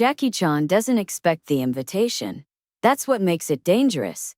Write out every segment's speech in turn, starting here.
Jackie Chan doesn't expect the invitation. That's what makes it dangerous.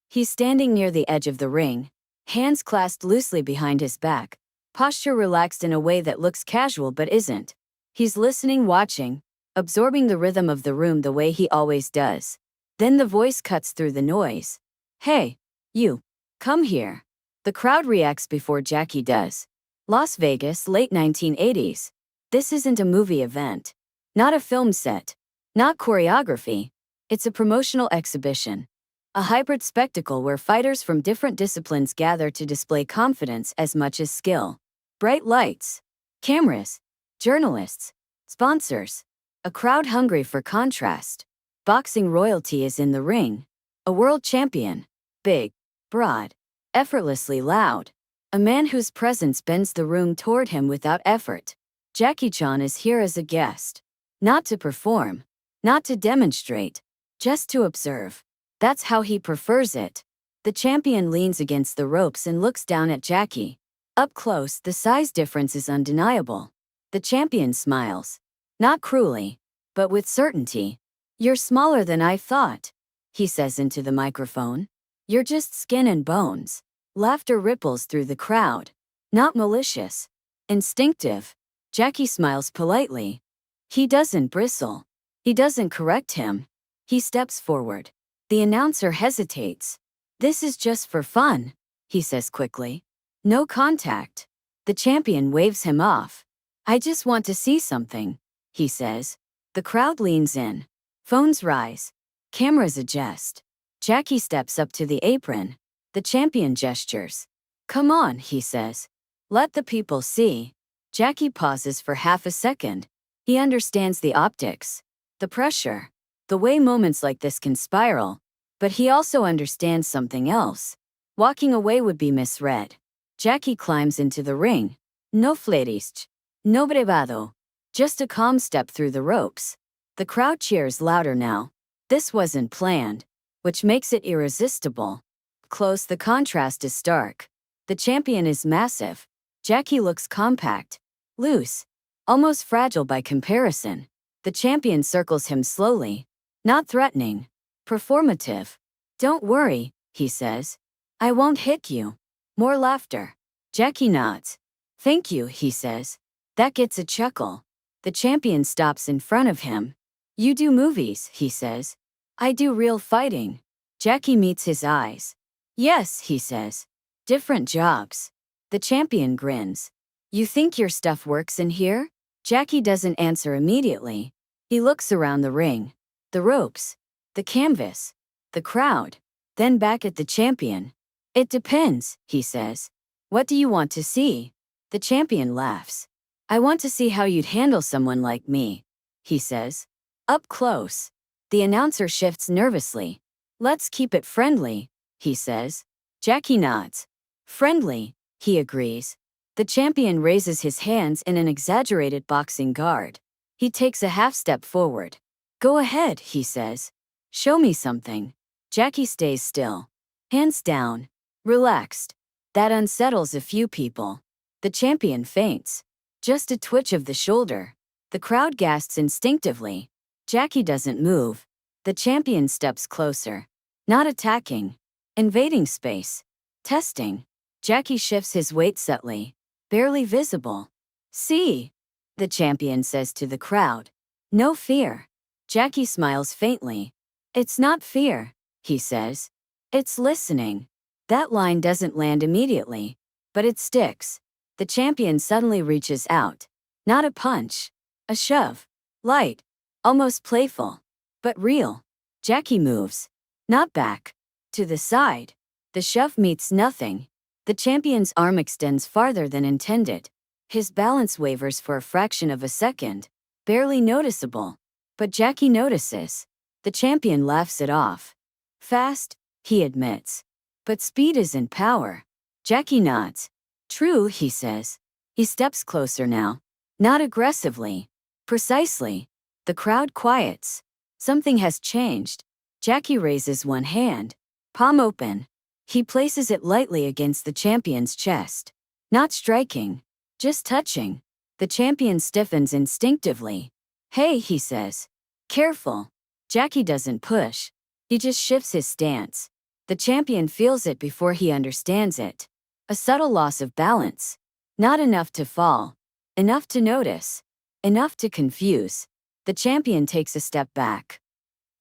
He's standing near the edge of the ring, hands clasped loosely behind his back, posture relaxed in a way that looks casual but isn't. He's listening, watching, absorbing the rhythm of the room the way he always does. Then the voice cuts through the noise. "Hey, you, come here." The crowd reacts before Jackie does. Las Vegas, late 1980s. This isn't a movie event. Not a film set. Not choreography. It's a promotional exhibition. A hybrid spectacle where fighters from different disciplines gather to display confidence as much as skill. Bright lights, cameras, journalists, sponsors. A crowd hungry for contrast. Boxing royalty is in the ring. A world champion. Big, broad, effortlessly loud. A man whose presence bends the room toward him without effort. Jackie Chan is here as a guest. Not to perform. Not to demonstrate. Just to observe. That's how he prefers it. The champion leans against the ropes and looks down at Jackie. Up close, the size difference is undeniable. The champion smiles. Not cruelly, but with certainty. "You're smaller than I thought," he says into the microphone. "You're just skin and bones." Laughter ripples through the crowd. Not malicious. Instinctive. Jackie smiles politely. He doesn't bristle. He doesn't correct him. He steps forward. The announcer hesitates. "This is just for fun," he says quickly. "No contact." The champion waves him off. "I just want to see something," he says. The crowd leans in. Phones rise. Cameras adjust. Jackie steps up to the apron. The champion gestures. "Come on," he says. "Let the people see." Jackie pauses for half a second. He understands the optics, the pressure, the way moments like this can spiral. But he also understands something else. Walking away would be misread. Jackie climbs into the ring. No flirtist. No bravado. Just a calm step through the ropes. The crowd cheers louder now. This wasn't planned, which makes it irresistible. Close, the contrast is stark. The champion is massive. Jackie looks compact, loose, almost fragile by comparison. The champion circles him slowly. Not threatening. Performative. "Don't worry," he says. "I won't hit you." More laughter. Jackie nods. "Thank you," he says. That gets a chuckle. The champion stops in front of him. "You do movies," he says. "I do real fighting." Jackie meets his eyes. "Yes," he says. "Different jobs." The champion grins. "You think your stuff works in here?" Jackie doesn't answer immediately. He looks around the ring. The ropes. The canvas. The crowd. Then back at the champion. "It depends," he says. "What do you want to see?" The champion laughs. "I want to see how you'd handle someone like me," he says. "Up close." The announcer shifts nervously. "Let's keep it friendly," he says. Jackie nods. "Friendly," he agrees. The champion raises his hands in an exaggerated boxing guard. He takes a half step forward. "Go ahead," he says. "Show me something." Jackie stays still. Hands down. Relaxed. That unsettles a few people. The champion faints. Just a twitch of the shoulder. The crowd gasps instinctively. Jackie doesn't move. The champion steps closer. Not attacking. Invading space. Testing. Jackie shifts his weight subtly. Barely visible. "See," the champion says to the crowd. "No fear." Jackie smiles faintly. "It's not fear," he says. "It's listening." That line doesn't land immediately, but it sticks. The champion suddenly reaches out. Not a punch. A shove. Light. Almost playful. But real. Jackie moves. Not back. To the side. The shove meets nothing. The champion's arm extends farther than intended. His balance wavers for a fraction of a second. Barely noticeable. But Jackie notices. The champion laughs it off. "Fast," he admits. "But speed isn't power." Jackie nods. "True," he says. He steps closer now. Not aggressively. Precisely. The crowd quiets. Something has changed. Jackie raises one hand. Palm open. He places it lightly against the champion's chest. Not striking. Just touching. The champion stiffens instinctively. "Hey," he says. Careful. Jackie doesn't push. He just shifts his stance. The champion feels it before he understands it. A subtle loss of balance. Not enough to fall. Enough to notice. Enough to confuse. The champion takes a step back.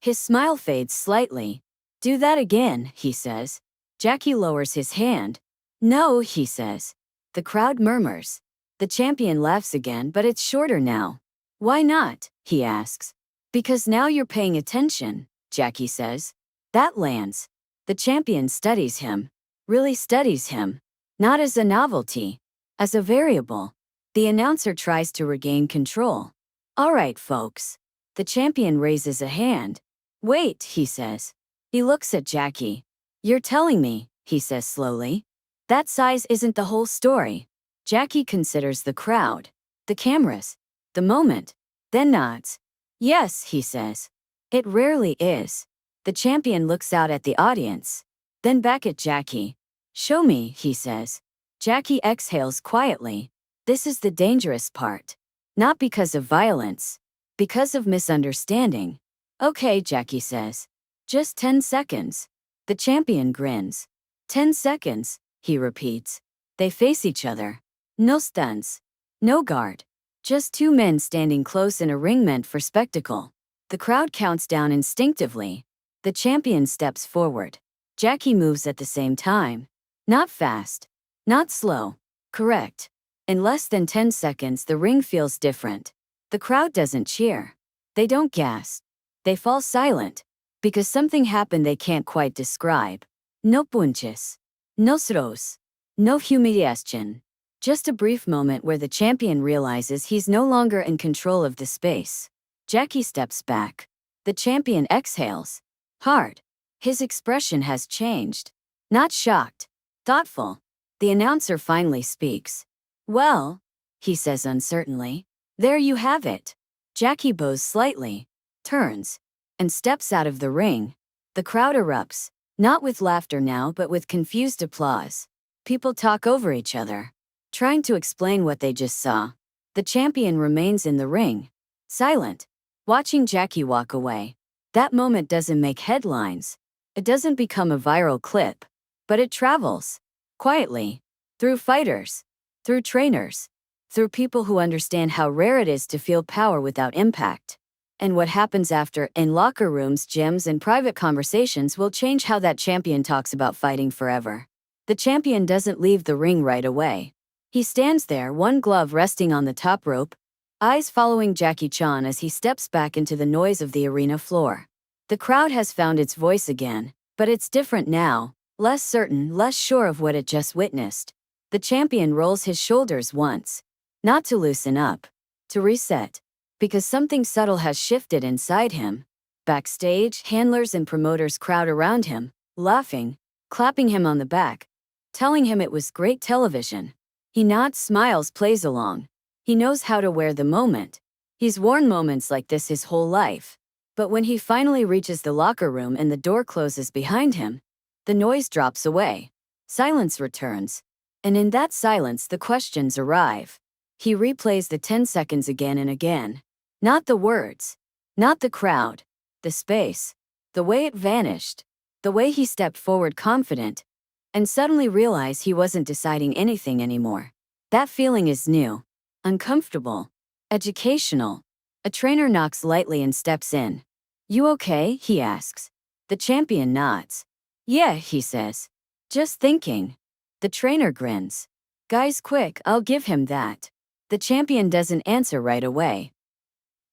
His smile fades slightly. Do that again, he says. Jackie lowers his hand. No, he says. The crowd murmurs. The champion laughs again, but it's shorter now. Why not? He asks. Because now you're paying attention, Jackie says. That lands. The champion studies him. Really studies him. Not as a novelty. As a variable. The announcer tries to regain control. All right, folks. The champion raises a hand. Wait, he says. He looks at Jackie. You're telling me, he says slowly. That size isn't the whole story. Jackie considers the crowd, the cameras, the moment, then nods. Yes, he says. It rarely is. The champion looks out at the audience, then back at Jackie. Show me, he says. Jackie exhales quietly. This is the dangerous part. Not because of violence, because of misunderstanding. Okay, Jackie says. Just 10 seconds. The champion grins. 10 seconds, he repeats. They face each other. No stunts. No guard. Just two men standing close in a ring meant for spectacle. The crowd counts down instinctively. The champion steps forward. Jackie moves at the same time. Not fast. Not slow. Correct. In less than 10 seconds, the ring feels different. The crowd doesn't cheer. They don't gasp. They fall silent. Because something happened they can't quite describe. No punches. No throws. No humiliation. Just a brief moment where the champion realizes he's no longer in control of the space. Jackie steps back. The champion exhales. Hard. His expression has changed. Not shocked. Thoughtful. The announcer finally speaks. Well, he says uncertainly. There you have it. Jackie bows slightly, turns, and steps out of the ring. The crowd erupts, not with laughter now but with confused applause. People talk over each other, trying to explain what they just saw. The champion remains in the ring, silent, watching Jackie walk away. That moment doesn't make headlines. It doesn't become a viral clip, but it travels, quietly, through fighters, through trainers, through people who understand how rare it is to feel power without impact. And what happens after, in locker rooms, gyms, and private conversations will change how that champion talks about fighting forever. The champion doesn't leave the ring right away. He stands there, one glove resting on the top rope, eyes following Jackie Chan as he steps back into the noise of the arena floor. The crowd has found its voice again, but it's different now, less certain, less sure of what it just witnessed. The champion rolls his shoulders once. Not to loosen up, to reset, because something subtle has shifted inside him. Backstage, handlers and promoters crowd around him, laughing, clapping him on the back, telling him it was great television. He nods, smiles, plays along. He knows how to wear the moment. He's worn moments like this his whole life. But when he finally reaches the locker room and the door closes behind him, the noise drops away. Silence returns. And in that silence, the questions arrive. He replays the 10 seconds again and again. Not the words. Not the crowd. The space. The way it vanished. The way he stepped forward confident. And suddenly realized he wasn't deciding anything anymore. That feeling is new. Uncomfortable. Educational. A trainer knocks lightly and steps in. You okay? He asks. The champion nods. Yeah, he says. Just thinking. The trainer grins. Guys, quick, I'll give him that. The champion doesn't answer right away.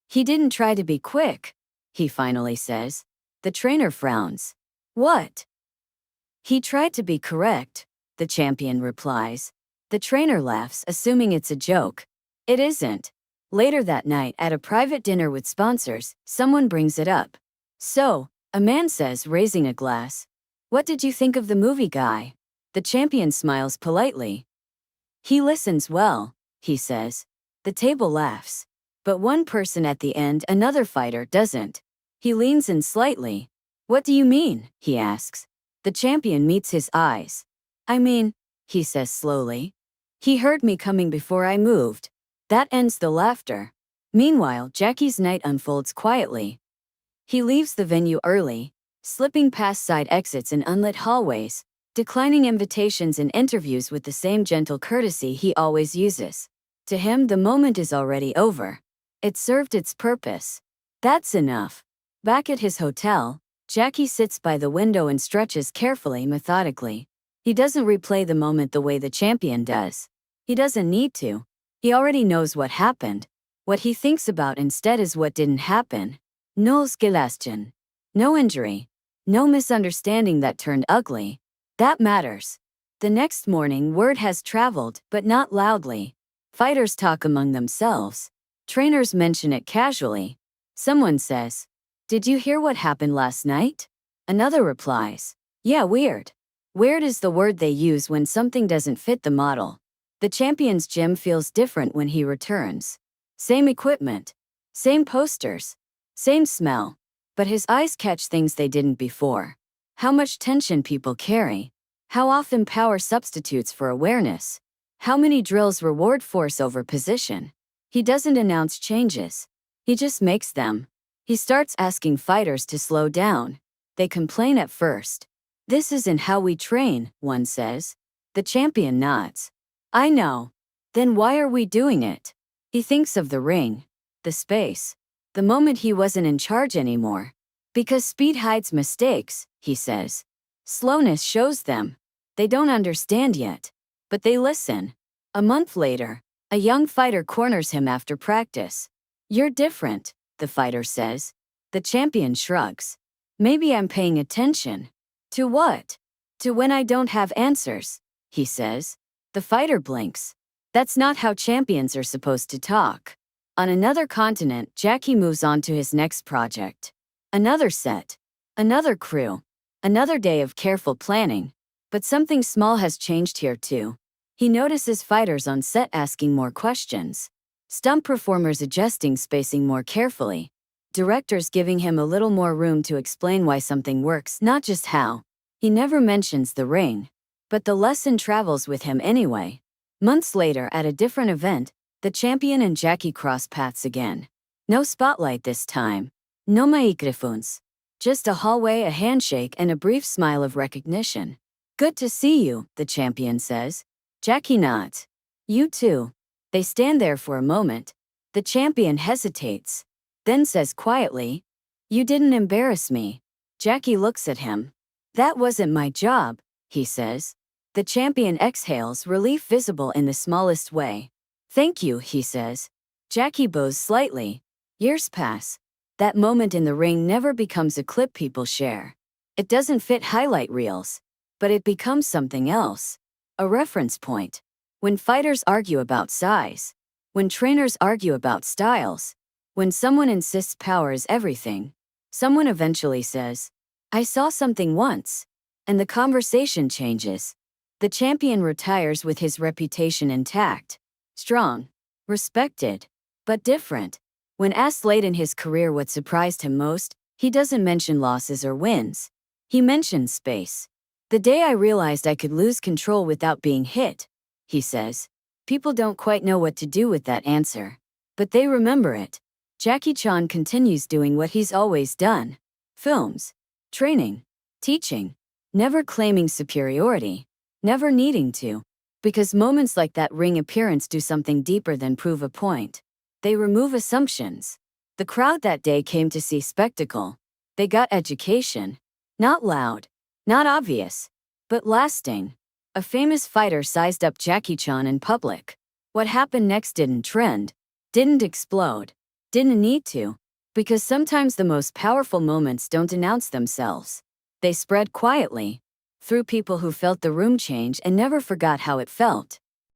He didn't try to be quick, he finally says. The trainer frowns. What? He tried to be correct, the champion replies. The trainer laughs, assuming it's a joke. It isn't. Later that night, at a private dinner with sponsors, someone brings it up. So, a man says, raising a glass. What did you think of the movie, guy? The champion smiles politely. He listens well, he says. The table laughs. But one person at the end, another fighter, doesn't. He leans in slightly. What do you mean? He asks. The champion meets his eyes. I mean, he says slowly. He heard me coming before I moved. That ends the laughter. Meanwhile, Jackie's night unfolds quietly. He leaves the venue early, slipping past side exits and unlit hallways, declining invitations and interviews with the same gentle courtesy he always uses. To him, the moment is already over. It served its purpose. That's enough. Back at his hotel, Jackie sits by the window and stretches carefully, methodically. He doesn't replay the moment the way the champion does. He doesn't need to. He already knows what happened. What he thinks about instead is what didn't happen. No skelastion. No injury. No misunderstanding that turned ugly. That matters. The next morning, word has traveled, but not loudly. Fighters talk among themselves. Trainers mention it casually. Someone says, "Did you hear what happened last night?" Another replies, "Yeah, weird." Weird is the word they use when something doesn't fit the model. The champion's gym feels different when he returns. Same equipment. Same posters. Same smell. But his eyes catch things they didn't before. How much tension people carry. How often power substitutes for awareness. How many drills reward force over position. He doesn't announce changes. He just makes them. He starts asking fighters to slow down. They complain at first. "This isn't how we train," one says. The champion nods. "I know. Then why are we doing it?" He thinks of the ring. The space. The moment he wasn't in charge anymore. Because speed hides mistakes, he says. Slowness shows them. They don't understand yet. But they listen. A month later, a young fighter corners him after practice. "You're different," the fighter says. The champion shrugs. "Maybe I'm paying attention." "To what?" "To when I don't have answers," he says. The fighter blinks. That's not how champions are supposed to talk. On another continent, Jackie moves on to his next project. Another set. Another crew. Another day of careful planning. But something small has changed here too. He notices fighters on set asking more questions. Stunt performers adjusting spacing more carefully. Directors giving him a little more room to explain why something works, not just how. He never mentions the ring. But the lesson travels with him anyway. Months later, at a different event, the champion and Jackie cross paths again. No spotlight this time. No microphones. Just a hallway, a handshake, and a brief smile of recognition. "Good to see you," the champion says. Jackie nods. "You too." They stand there for a moment. The champion hesitates. Then says quietly, "You didn't embarrass me." Jackie looks at him. "That wasn't my job," he says. The champion exhales, relief visible in the smallest way. "Thank you," he says. Jackie bows slightly. Years pass. That moment in the ring never becomes a clip people share. It doesn't fit highlight reels. But it becomes something else. A reference point. When fighters argue about size. When trainers argue about styles. When someone insists power is everything. Someone eventually says, "I saw something once." And the conversation changes. The champion retires with his reputation intact. Strong. Respected. But different. When asked late in his career what surprised him most, he doesn't mention losses or wins. He mentions space. "The day I realized I could lose control without being hit," he says. People don't quite know what to do with that answer. But they remember it. Jackie Chan continues doing what he's always done. Films. Training. Teaching. Never claiming superiority. Never needing to. Because moments like that ring appearance do something deeper than prove a point. They remove assumptions. The crowd that day came to see spectacle. They got education. Not loud. Not obvious. But lasting. A famous fighter sized up Jackie Chan in public. What happened next didn't trend. Didn't explode. Didn't need to. Because sometimes the most powerful moments don't announce themselves. They spread quietly. Through people who felt the room change and never forgot how it felt.